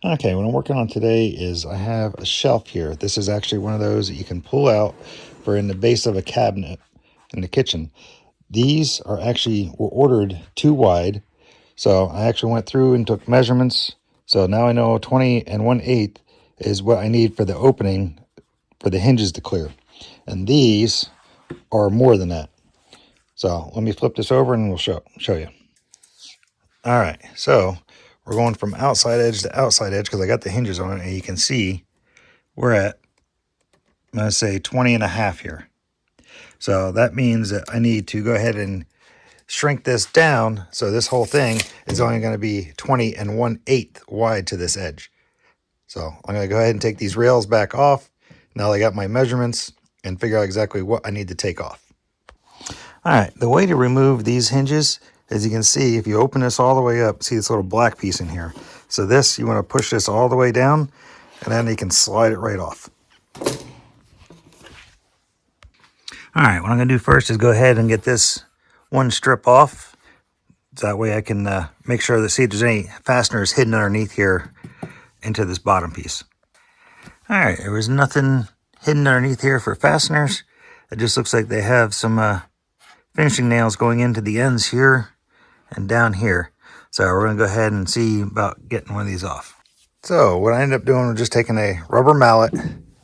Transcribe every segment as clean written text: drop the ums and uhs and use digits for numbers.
Okay, what I'm working on today is I have a shelf here. This is actually one of those that you can pull out for in the base of a cabinet in the kitchen. These were ordered too wide, so I actually went through and took measurements. So now I know 20 and 1/8 is what I need for the opening for the hinges to clear. And these are more than that. So let me flip this over and we'll show you. All right, so we're going from outside edge to outside edge because I got the hinges on it, and you can see we're at, I'm going to say 20.5 here. So that means that I need to go ahead and shrink this down. So this whole thing is only going to be 20 and 1/8 wide to this edge. So I'm going to go ahead and take these rails back off. Now I got my measurements and figure out exactly what I need to take off. All right, the way to remove these hinges, as you can see, if you open this all the way up, see this little black piece in here. So this, you want to push this all the way down, and then you can slide it right off. All right, what I'm going to do first is go ahead and get this one strip off. So that way I can make sure to see if there's any fasteners hidden underneath here into this bottom piece. All right, there was nothing hidden underneath here for fasteners. It just looks like they have some finishing nails going into the ends here and down here. So we're going to go ahead and see about getting one of these off. So what I ended up doing was just taking a rubber mallet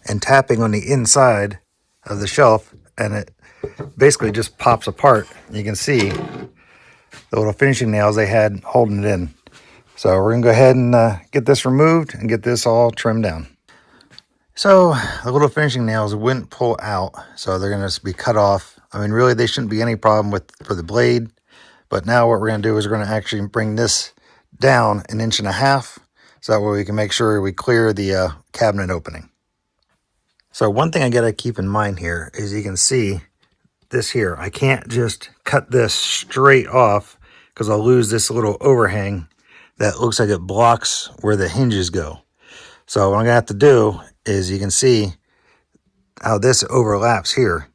and tapping on the inside of the shelf, and it basically just pops apart. You can see the little finishing nails they had holding it in. So we're going to go ahead and get this removed and get this all trimmed down. So the little finishing nails wouldn't pull out, so they're going to be cut off. I mean, really, they shouldn't be any problem for the blade. But now what we're going to do is we're going to actually bring this down 1.5 inches, so that way we can make sure we clear the cabinet opening. So one thing I got to keep in mind here is you can see this here. I can't just cut this straight off because I'll lose this little overhang that looks like it blocks where the hinges go. So what I'm going to have to do is, you can see how this overlaps here.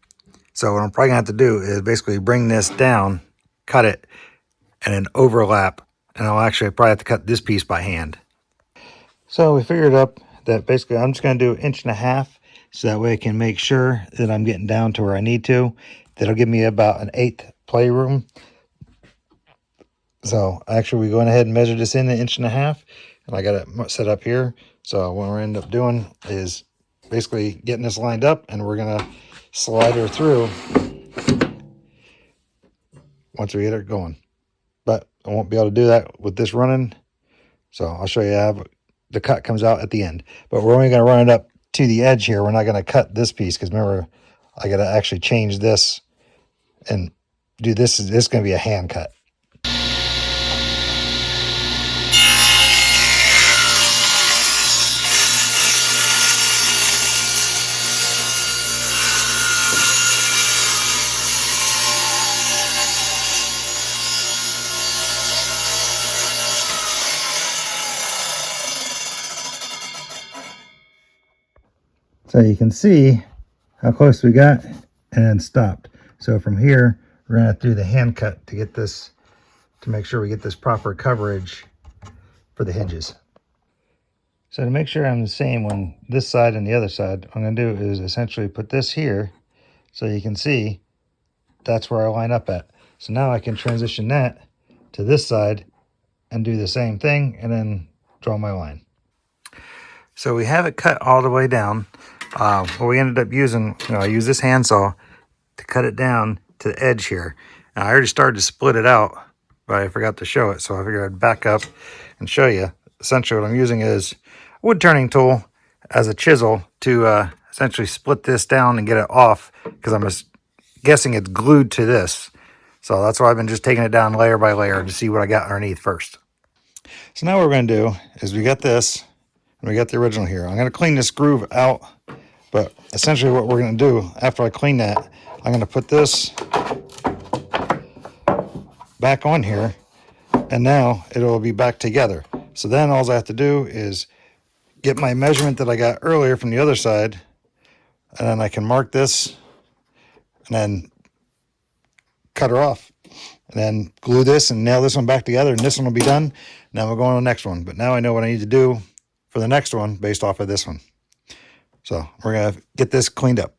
So what I'm probably going to have to do is basically bring this down, cut it, and then overlap. And I'll actually probably have to cut this piece by hand. So we figured up that basically I'm just going to do 1.5 inches, so that way I can make sure that I'm getting down to where I need to. That'll give me about 1/8 playroom. So actually we going ahead and measure this in 1.5 inches, and I got it set up here. So what we're end up doing is basically getting this lined up, and we're going to slide her through once we get it going. But I won't be able to do that with this running. So I'll show you how the cut comes out at the end. But we're only going to run it up to the edge here. We're not going to cut this piece, because remember, I got to actually change this and do this. This is going to be a hand cut. So you can see how close we got and then stopped. So from here, we're going to do the hand cut to get this, to make sure we get this proper coverage for the hinges. So to make sure I'm the same on this side and the other side, what I'm going to do is essentially put this here so you can see that's where I line up at. So now I can transition that to this side and do the same thing and then draw my line. So we have it cut all the way down. What we ended up using, I used this handsaw to cut it down to the edge here. And I already started to split it out, but I forgot to show it. So I figured I'd back up and show you. Essentially what I'm using is a wood turning tool as a chisel to essentially split this down and get it off, because I'm just guessing it's glued to this. So that's why I've been just taking it down layer by layer to see what I got underneath first. So now what we're going to do is, we got this and we got the original here. I'm going to clean this groove out, but essentially what we're going to do after I clean that, I'm going to put this back on here, and now it'll be back together. So then all I have to do is get my measurement that I got earlier from the other side, and then I can mark this and then cut her off, and then glue this and nail this one back together, and this one will be done. Now we're going to the next one. But now I know what I need to do for the next one based off of this one. So we're going to get this cleaned up.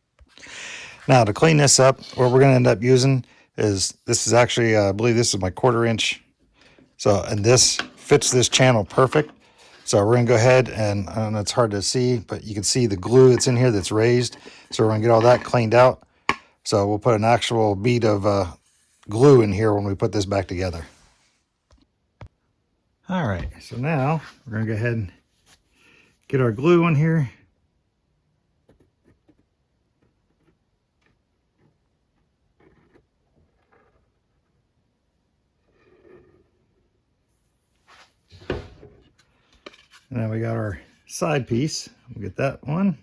Now to clean this up, what we're going to end up using is, this is actually, I believe this is my 1/4 inch. So, and this fits this channel perfect. So we're going to go ahead and, I don't know, it's hard to see, but you can see the glue that's in here that's raised. So we're going to get all that cleaned out. So we'll put an actual bead of glue in here when we put this back together. All right, so now we're going to go ahead and get our glue on here. And then we got our side piece. We'll get that one.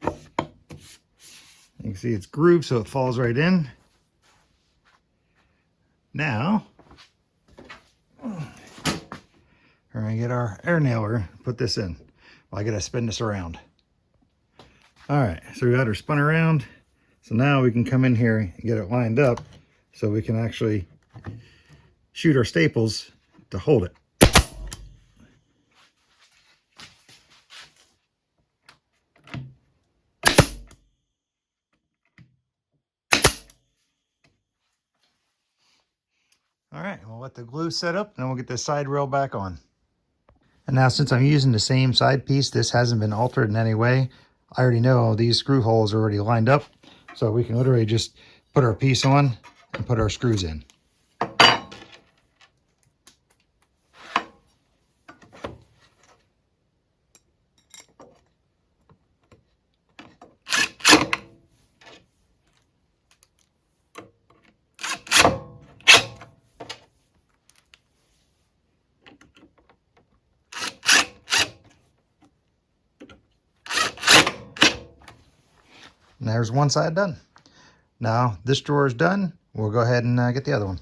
You can see it's grooved so it falls right in. Now, we're going to get our air nailer, put this in. Well, I got to spin this around. All right, so we got her spun around. So now we can come in here and get it lined up so we can actually shoot our staples to hold it. All right, we'll let the glue set up and then we'll get this side rail back on. And now since I'm using the same side piece, this hasn't been altered in any way. I already know these screw holes are already lined up. So we can literally just put our piece on and put our screws in. And there's one side done. Now this drawer is done. We'll go ahead and get the other one.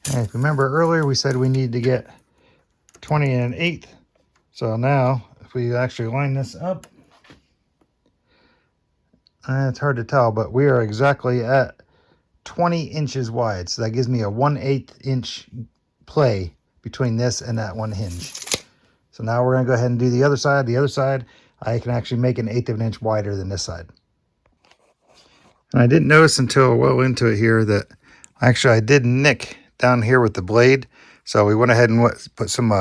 And if you remember earlier, we said we need to get 20 1/8. So now if we actually line this up, it's hard to tell, but we are exactly at 20 inches wide. So that gives me a 1/8 inch play between this and that one hinge. So now we're going to go ahead and do the other side. The other side, I can actually make 1/8 of an inch wider than this side. And I didn't notice until well into it here that actually I did nick down here with the blade. So we went ahead and put some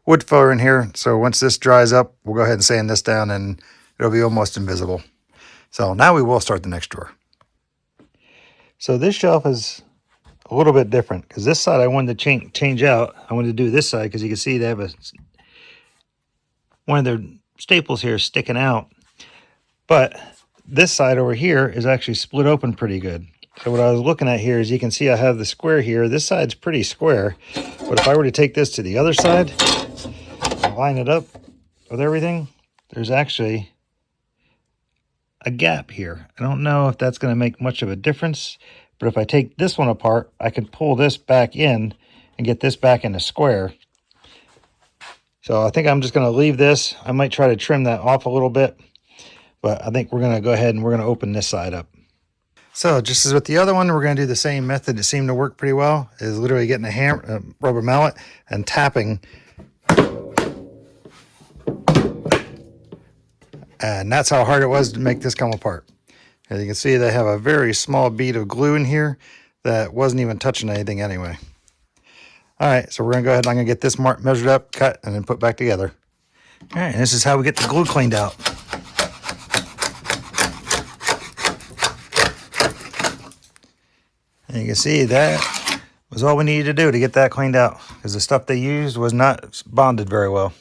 wood filler in here. So once this dries up, we'll go ahead and sand this down and it'll be almost invisible. So now we will start the next drawer. So this shelf is a little bit different because this side I wanted to change out. I wanted to do this side because you can see they have one of their staples here sticking out. But this side over here is actually split open pretty good. So what I was looking at here is you can see I have the square here. This side's pretty square. But if I were to take this to the other side and line it up with everything, there's actually a gap here. I don't know if that's going to make much of a difference. But if I take this one apart, I can pull this back in and get this back in a square. So I think I'm just going to leave this. I might try to trim that off a little bit. But I think we're going to go ahead and we're going to open this side up. So just as with the other one, we're going to do the same method that seemed to work pretty well, is literally getting a rubber mallet and tapping. And that's how hard it was to make this come apart. As you can see, they have a very small bead of glue in here that wasn't even touching anything anyway. All right, so we're going to go ahead and I'm going to get this measured up, cut, and then put back together. All right, and this is how we get the glue cleaned out. And you can see that was all we needed to do to get that cleaned out because the stuff they used was not bonded very well.